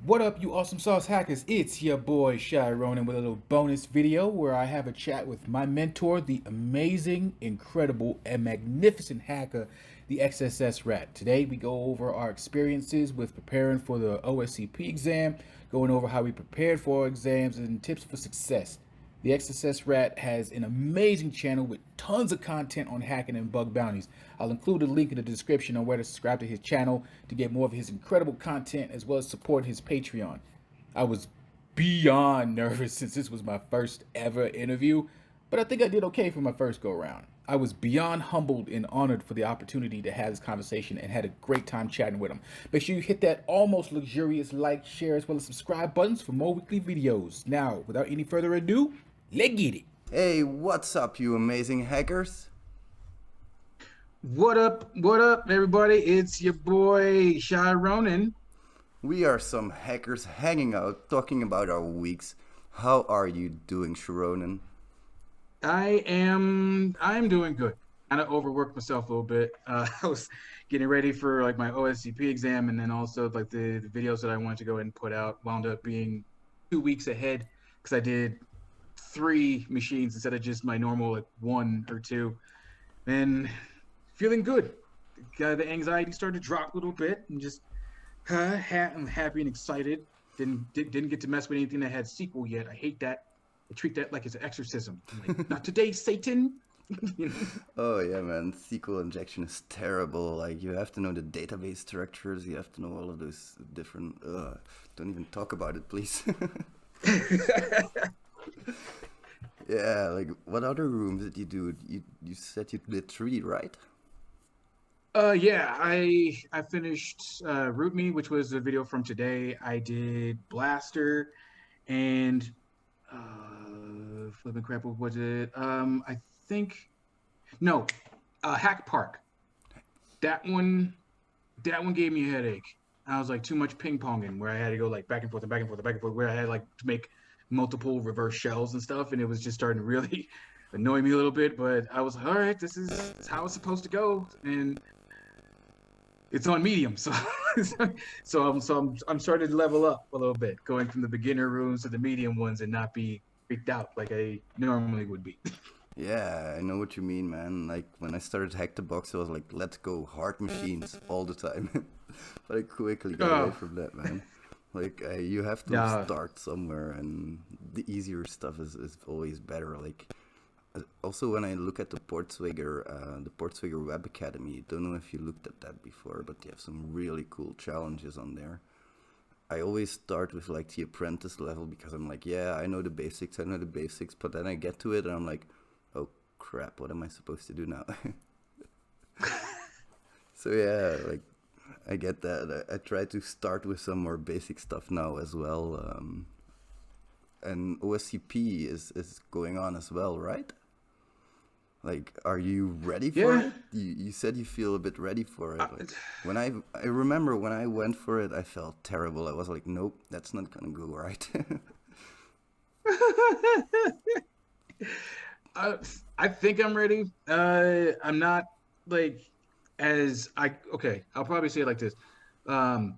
What up, you awesome sauce hackers? It's your boy Shy Ronin with a little bonus video where I have a chat with my mentor, the amazing, incredible, and magnificent hacker, the XSSRat. Today we go over our experiences with preparing for the OSCP exam, going over how we prepared for our exams, and tips for success. The XSSRat has an amazing channel with tons of content on hacking and bug bounties. I'll include a link in the description on where to subscribe to his channel to get more of his incredible content as well as support his Patreon. I was beyond nervous since this was my first ever interview, but I think I did okay for my first go round. I was beyond humbled and honored for the opportunity to have this conversation and had a great time chatting with him. Make sure you hit that almost luxurious like, share, as well as subscribe buttons for more weekly videos. Now, without any further ado, let's get it. Hey, what's up, you amazing hackers? What up, everybody? It's your boy, Shy Ronin. We are some hackers hanging out, talking about our weeks. How are you doing, Sharonan? I'm doing good. Kind of overworked myself a little bit. I was getting ready for like my OSCP exam, and then also like the videos that I wanted to go ahead and put out wound up being 2 weeks ahead because I did 3 machines instead of just my normal like 1 or 2. And feeling good. The anxiety started to drop a little bit, and just I'm happy and excited. Didn't get to mess with anything that had sequel yet. I hate that. I treat that like it's an exorcism. I'm like, not today, Satan. You know? Oh yeah, man, SQL injection is terrible. Like, you have to know the database structures, you have to know all of those different... don't even talk about it, please. Yeah, like, what other rooms did you do? You said you did 3, right? Yeah, I finished Root Me, which was a video from today. I did Blaster and flipping crap. What was it? I think no, Hack Park. That one gave me a headache. I was like too much ping ponging where I had to go like back and forth and back and forth and back and forth where I had like to make multiple reverse shells and stuff, and it was just starting to really annoy me a little bit. But I was like, all right, this is how it's supposed to go, and it's on medium, so I'm starting to level up a little bit, going from the beginner rooms to the medium ones, and not be freaked out like I normally would be. Yeah, I know what you mean, man. Like, when I started Hack the Box, I was like, let's go, hard machines all the time. But I quickly got away from that, man. Like, you have to Yeah. start somewhere, and the easier stuff is always better. Like, also when I look at the Portswigger Web Academy, don't know if you looked at that before, but they have some really cool challenges on there. I always start with like the apprentice level because I'm like, yeah, I know the basics, but then I get to it and I'm like, oh crap, what am I supposed to do now? So yeah, like, I get that. I try to start with some more basic stuff now as well. And OSCP is going on as well, right? Like, are you ready for Yeah. it? You said you feel a bit ready for it. Like, when I remember when I went for it, I felt terrible. I was like, nope, that's not gonna go right. uh, I think I'm ready. I'm not like as I okay. I'll probably say it like this. Um,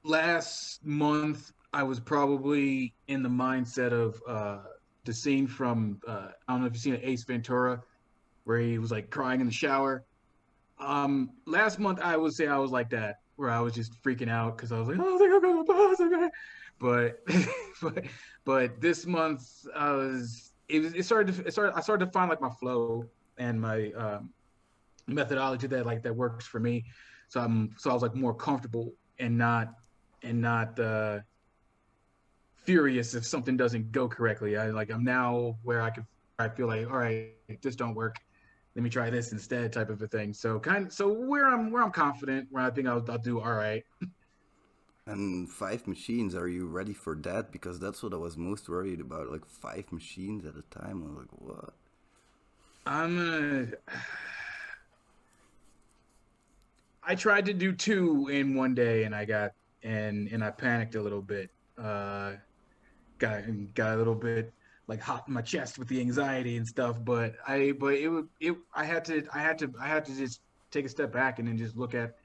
Last month I was probably in the mindset of the scene from I don't know if you've seen Ace Ventura where he was like crying in the shower. Last month I would say I was like that, where I was just freaking out because I was like, oh, I think I'm gonna pass, okay. But but but this month I started to find like my flow and my methodology that works for me. So I was like more comfortable and not furious if something doesn't go correctly. I'm now where I feel like, all right, this don't work. Let me try this instead, type of a thing. So where I'm confident, where I think I'll do all right. And 5 machines, are you ready for that? Because that's what I was most worried about. Like, 5 machines at a time. I was like, what? I'm gonna. I tried to do 2 in one day, and I panicked a little bit. Uh, got a little bit like hot in my chest with the anxiety and stuff. But I had to just take a step back and then just look at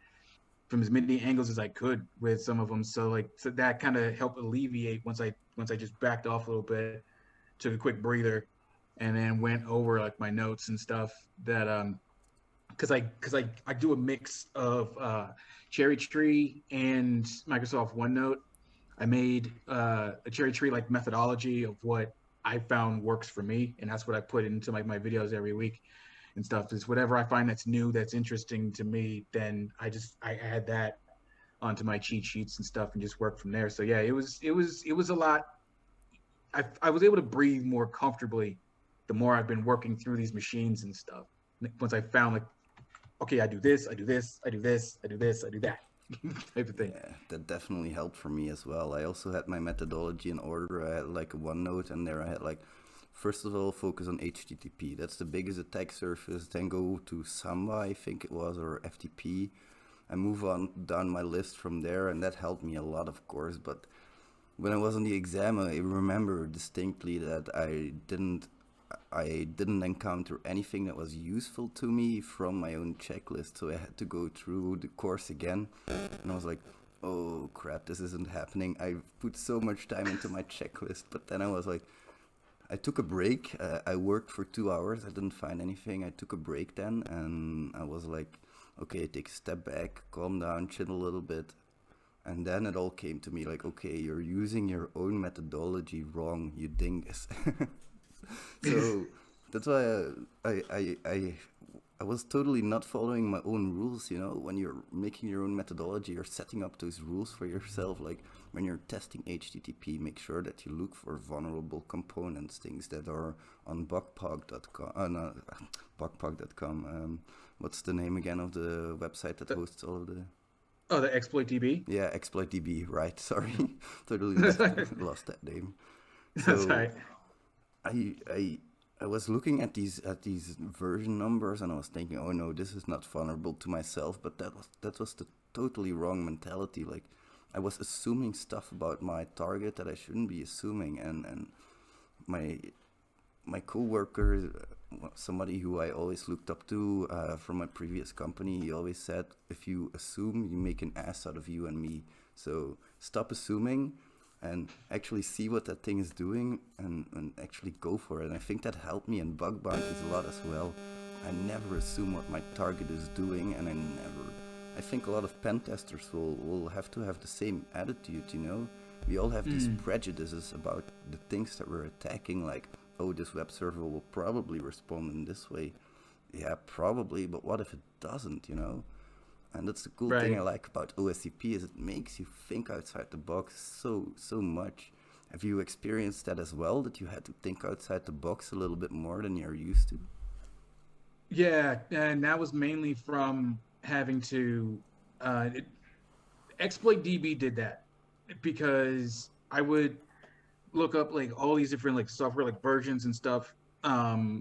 from as many angles as I could with some of them. So like so that kind of helped alleviate once I just backed off a little bit, took a quick breather, and then went over like my notes and stuff that because I do a mix of Cherry Tree and Microsoft OneNote. I made a Cherry Tree like methodology of what I found works for me, and that's what I put into my videos every week and stuff. Is whatever I find that's new, that's interesting to me, then I add that onto my cheat sheets and stuff and just work from there. So yeah, it was a lot. I was able to breathe more comfortably the more I've been working through these machines and stuff. Once I found like, okay, I do this, I do this, I do this, I do this, I do that type of thing. Yeah, that definitely helped for me as well. I also had my methodology in order. I had like a OneNote, and there I had like, first of all, focus on HTTP. That's the biggest attack surface. Then go to Samba, I think it was, or FTP. I move on down my list from there, and that helped me a lot, of course. But when I was on the exam, I remember distinctly that I didn't encounter anything that was useful to me from my own checklist. So I had to go through the course again, and I was like, "Oh crap, this isn't happening." I put so much time into my checklist, but then I was like, I took a break. I worked for 2 hours. I didn't find anything. I took a break then, and I was like, okay, take a step back, calm down, chill a little bit. And then it all came to me like, okay, you're using your own methodology wrong, you dingus. So that's why I was totally not following my own rules. When you're making your own methodology, you're setting up those rules for yourself. Like when you're testing HTTP, make sure that you look for vulnerable components, things that are on bugpog.com. No, bugpog.com. What's the name again of the website that hosts all of the? Oh, the exploit DB. Yeah, exploit.db. Right. Sorry, totally lost that name. That's So right. I I I was looking at these version numbers, and I was thinking, oh no, this is not vulnerable to myself. But that was the totally wrong mentality. Like I was assuming stuff about my target that I shouldn't be assuming, and my my coworker, somebody who I always looked up to from my previous company, he always said, if you assume, you make an ass out of you and me. So stop assuming and actually see what that thing is doing, and actually go for it. And I think that helped me in bug bounties a lot as well. I never assume what my target is doing, and I think a lot of pen testers will have to have the same attitude. We all have these prejudices about the things that we're attacking, like, oh, this web server will probably respond in this way. Yeah, probably, but what if it doesn't? And that's the cool thing I Right. like about OSCP, is it makes you think outside the box so much. Have you experienced that as well, that you had to think outside the box a little bit more than you're used to? Yeah, and that was mainly from having to it, exploit DB did that because I would look up like all these different like software like versions and stuff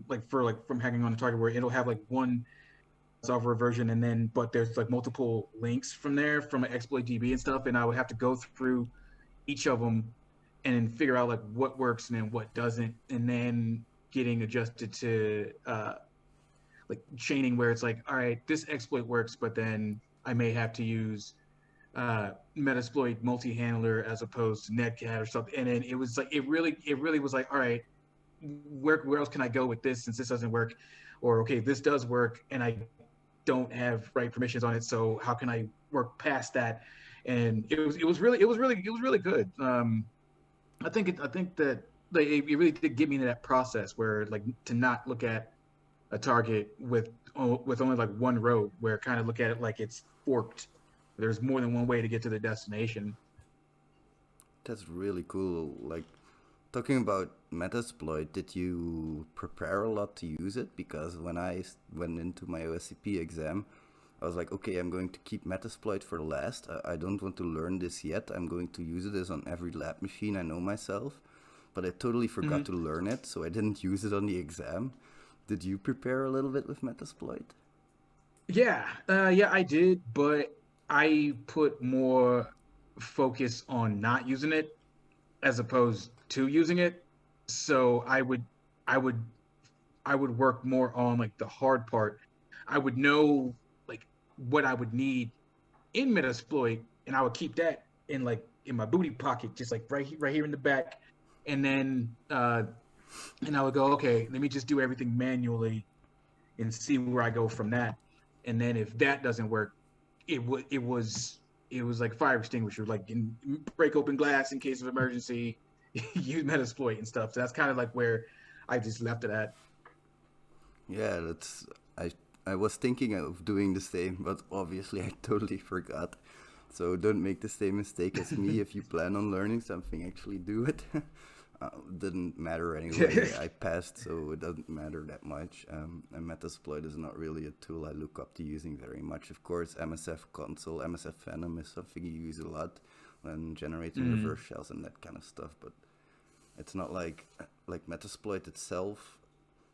like for like from hacking on a target where it'll have like one software version and then but there's like multiple links from there from an exploit DB and stuff, and I would have to go through each of them and figure out like what works and then what doesn't, and then getting adjusted to like chaining where it's like, all right, this exploit works, but then I may have to use Metasploit multi-handler as opposed to Netcat or something. And then it was like it really was like, all right, where else can I go with this since this doesn't work? Or okay, this does work and I don't have right permissions on it, so how can I work past that? And it was really good. I think that like it really did get me into that process where like to not look at a target with only like one road, where kind of look at it like it's forked. There's more than one way to get to the destination. That's really cool. Like, talking about Metasploit, did you prepare a lot to use it? Because when went into my OSCP exam, I was like, okay, I'm going to keep Metasploit for last. I don't want to learn this yet. I'm going to use it as on every lab machine I know myself. But I totally forgot Mm-hmm. to learn it, so I didn't use it on the exam. Did you prepare a little bit with Metasploit? Yeah, I did, but I put more focus on not using it as opposed to using it. So I would, I would work more on like the hard part. I would know like what I would need in Metasploit, and I would keep that in like in my booty pocket, just like right here in the back, and then and I would go, okay, let me just do everything manually and see where I go from that. And then if that doesn't work, it was like fire extinguisher, like in, break open glass in case of emergency, use Metasploit and stuff. So that's kind of like where I just left it at. Yeah, that's I I was thinking of doing the same, but obviously I totally forgot. So don't make the same mistake as me. If you plan on learning something, actually do it. Didn't matter anyway. I passed, so it doesn't matter that much. And Metasploit is not really a tool I look up to using very much. Of course, MSF console, MSF Venom is something you use a lot when generating reverse shells and that kind of stuff. But it's not like Metasploit itself.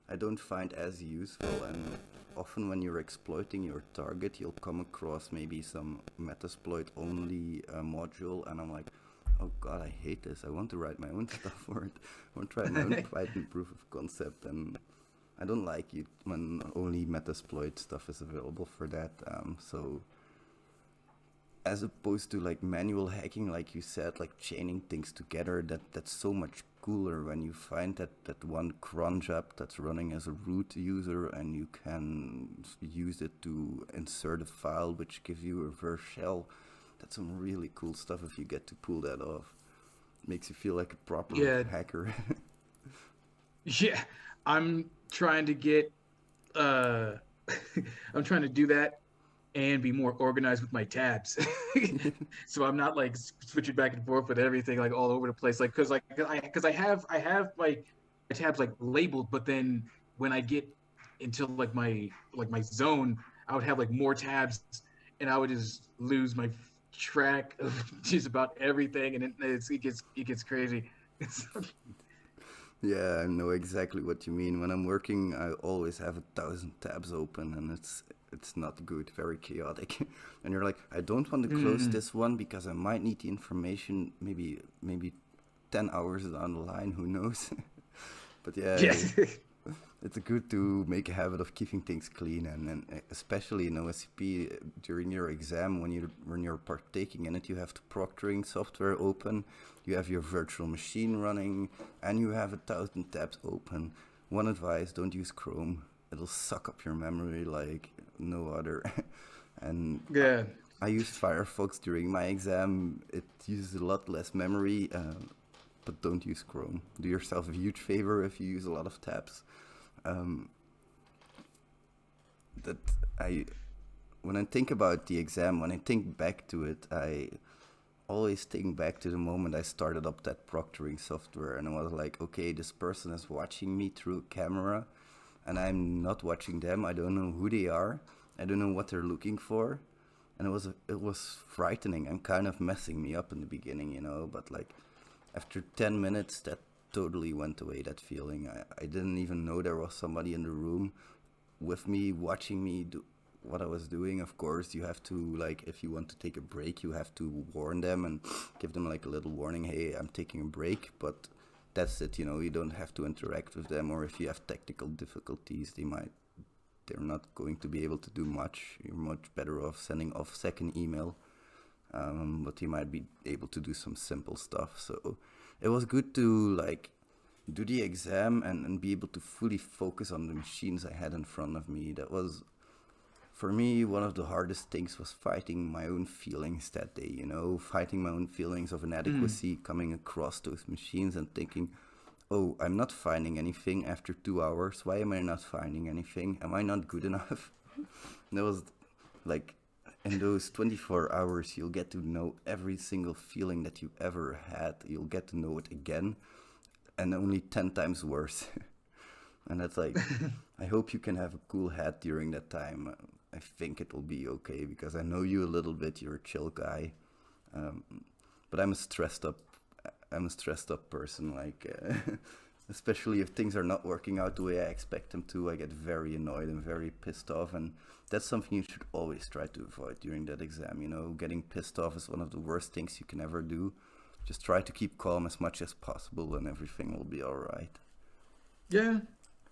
I don't find as useful, and often when you're exploiting your target, you'll come across maybe some Metasploit only module, and I'm like, oh god, I hate this. I want to write my own stuff for it. I want to write my own Python proof of concept, and I don't like it when only Metasploit stuff is available for that. So as opposed to like manual hacking, like you said, like chaining things together, that's so much cooler when you find that one cron job that's running as a root user, and you can use it to insert a file which gives you a reverse shell. That's some really cool stuff if you get to pull that off. Makes you feel like a proper Yeah, hacker. yeah. I'm trying to get uh I'm trying to do that and be more organized with my tabs. So I'm not like switching back and forth with everything like all over the place. Like because I have my tabs like labeled, but then when I get into like my zone, I would have like more tabs, and I would just lose my track of just about everything, and it gets crazy. Yeah, I know exactly what you mean. When I'm working, I always have 1,000 tabs open, and it's not good, very chaotic. And you're like, I don't want to close Mm, this one because I might need the information maybe 10 hours down the line, who knows. But yeah, yes. it's good to make a habit of keeping things clean, and especially in OSCP during your exam when you're partaking in it, you have the proctoring software open, you have your virtual machine running, and you have 1,000 tabs open. One advice: don't use Chrome. It'll suck up your memory like no other. And Yeah. I used Firefox during my exam. It uses a lot less memory. But don't use Chrome. Do yourself a huge favor if you use a lot of tabs. Um, that I When I think about the exam, when I think back to it, I always think back to the moment I started up that proctoring software, and I was like, okay, this person is watching me through a camera, and I'm not watching them. I don't know who they are. I don't know what they're looking for, and it was frightening and kind of messing me up in the beginning, But like after 10 minutes, that totally went away. That feeling, I didn't even know there was somebody in the room with me watching me do what I was doing. Of course, you have to, like, if you want to take a break, you have to warn them and give them like a little warning, hey, I'm taking a break. But that's it, you don't have to interact with them. Or if you have technical difficulties, they're not going to be able to do much. You're much better off sending off second email, but you might be able to do some simple stuff. So it was good to like do the exam and be able to fully focus on the machines I had in front of me. That was, for me, one of the hardest things was fighting my own feelings that day, fighting my own feelings of Mm. inadequacy coming across those machines and thinking, oh, I'm not finding anything after 2 hours. Why am I not finding anything? Am I not good enough? And that was like, in those 24 hours, you'll get to know every single feeling that you ever had. You'll get to know it again, and only 10 times worse. And that's like, I hope you can have a cool hat during that time. I think it will be okay because I know you a little bit. You're a chill guy, um, but I'm a stressed up person. Like, especially if things are not working out the way I expect them to, I get very annoyed and very pissed off, and that's something you should always try to avoid during that exam. Getting pissed off is one of the worst things you can ever do. Just try to keep calm as much as possible, and everything will be all right. Yeah,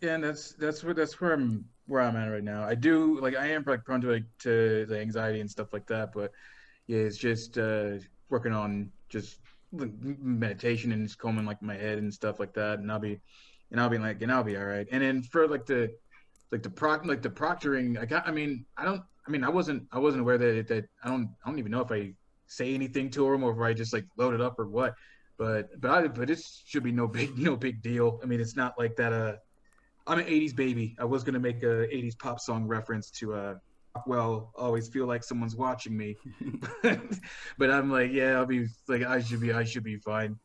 yeah, and that's where I'm at right now. I do like I am like prone to like to the anxiety and stuff like that, but yeah, it's just working on just like, meditation and just combing like my head and stuff like that, and I'll be all right. And then for like the proctoring, I wasn't aware that I don't even know if I say anything to them or if I just like load it up or what. But it should be no big deal. I mean, it's not like that. I'm an '80s baby. I was gonna make a '80s pop song reference to well, always feel like someone's watching me, but I'm like, yeah, I'll be like, I should be fine,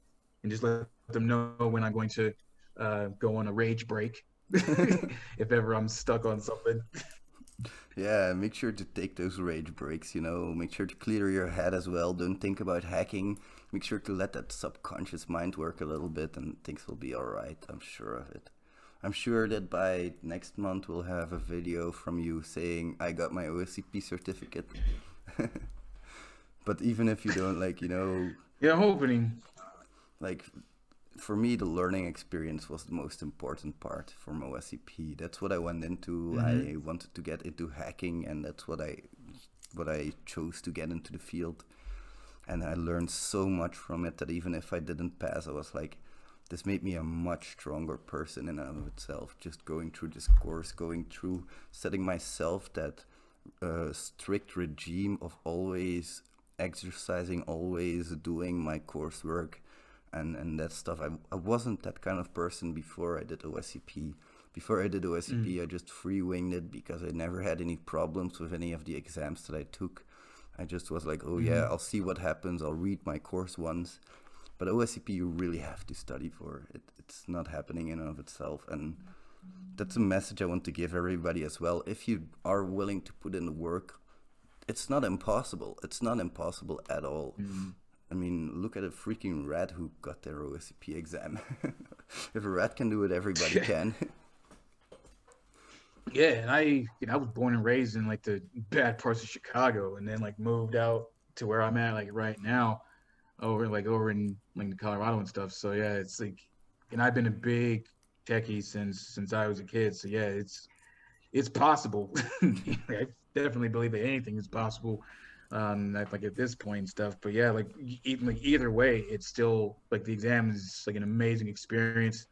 and just let them know when I'm going to go on a rage break if ever I'm stuck on something. Yeah, make sure to take those rage breaks, you know. Make sure to clear your head as well. Don't think about hacking. Make sure to let that subconscious mind work a little bit and things will be alright. I'm sure of it. I'm sure that by next month we'll have a video from you saying, I got my OSCP certificate. But even if you don't, like, you know, Yeah, I'm hoping. like for me, the learning experience was the most important part from OSCP. That's what I went into. Mm-hmm. I wanted to get into hacking, and that's what I chose to get into the field. And I learned so much from it that even if I didn't pass, I was like, this made me a much stronger person in and of itself. Just going through this course, going through setting myself that strict regime of always exercising, always doing my coursework and that stuff. I wasn't that kind of person before I did OSCP. Before I did OSCP, I just free winged it because I never had any problems with any of the exams that I took. I just was like, oh Mm-hmm. yeah, I'll see what happens. I'll read my course once. But OSCP, you really have to study for it. It's not happening in and of itself. And that's a message I want to give everybody as well. If you are willing to put in the work, it's not impossible. It's not impossible at all. Mm-hmm. I mean, look at a freaking rat who got their OSCP exam. If a rat can do it, everybody can. Yeah, and I was born and raised in like the bad parts of Chicago, and then like moved out to where I'm at like right now, over in like Colorado and stuff. So yeah, it's like, and I've been a big techie since I was a kid. So yeah, it's possible. I definitely believe that anything is possible. Like at this point and stuff. But yeah, like even like either way, it's still like the exam is like an amazing experience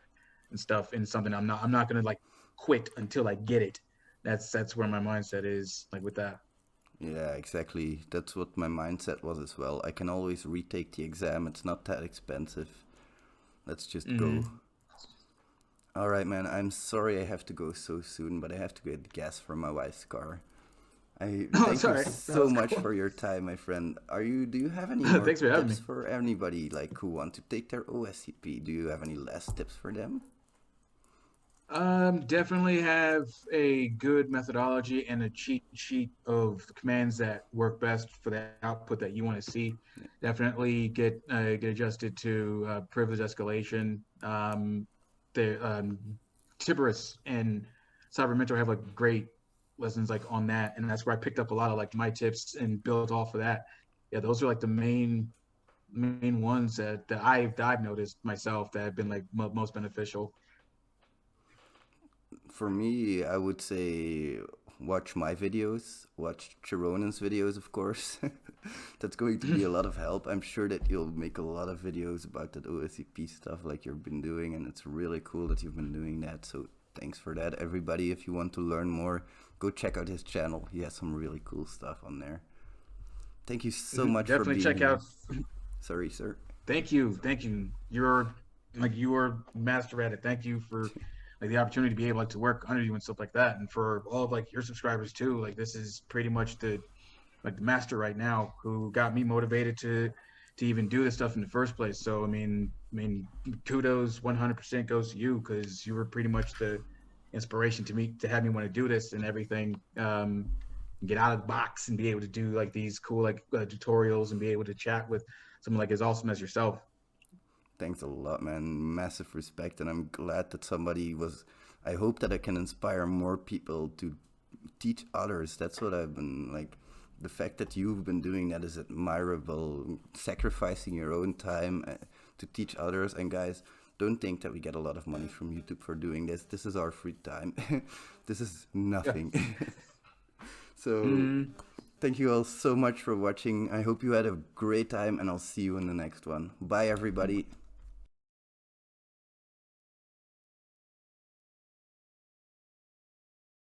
and stuff, and something I'm not gonna like quit until I get it. That's where my mindset is like with that. Yeah, exactly. That's what my mindset was as well. I can always retake the exam. It's not that expensive. Let's just go. Mm-hmm. All right, man. I'm sorry I have to go so soon, but I have to get gas for my wife's car. I Oh, thank you sorry. That so was much cool. for your time, my friend. Do you have any more Thanks for having me. tips for anybody like who want to take their OSCP? Do you have any last tips for them? Definitely have a good methodology and a cheat sheet of the commands that work best for the output that you want to see. Definitely get adjusted to privilege escalation. The Tiberius and Cyber Mentor have like great lessons like on that, and that's where I picked up a lot of like my tips and built off of that. Yeah, those are like the main ones that I've noticed myself that have been like most beneficial. For me, I would say watch my videos, watch Chironan's videos, of course. That's going to be a lot of help. I'm sure that you'll make a lot of videos about that OSCP stuff like you've been doing, and it's really cool that you've been doing that. So thanks for that, everybody. If you want to learn more, go check out his channel. He has some really cool stuff on there. Thank you so much for Definitely being check here. out. Sorry, sir. Thank you. You're master at it. Thank you for like the opportunity to be able like, to work under you and stuff like that, and for all of like your subscribers too. Like this is pretty much the master right now who got me motivated to even do this stuff in the first place. So kudos 100% goes to you because you were pretty much the inspiration to me to have me want to do this and everything. Get out of the box and be able to do like these cool like tutorials and be able to chat with someone like as awesome as yourself. Thanks a lot, man. Massive respect, and I'm glad that somebody was. I hope that I can inspire more people to teach others. That's what I've been like. The fact that you've been doing that is admirable. Sacrificing your own time to teach others. And guys, don't think that we get a lot of money from YouTube for doing this. This is our free time. This is Yeah. nothing. So Mm-hmm. Thank you all so much for watching. I hope you had a great time, and I'll see you in the next one. Bye, everybody.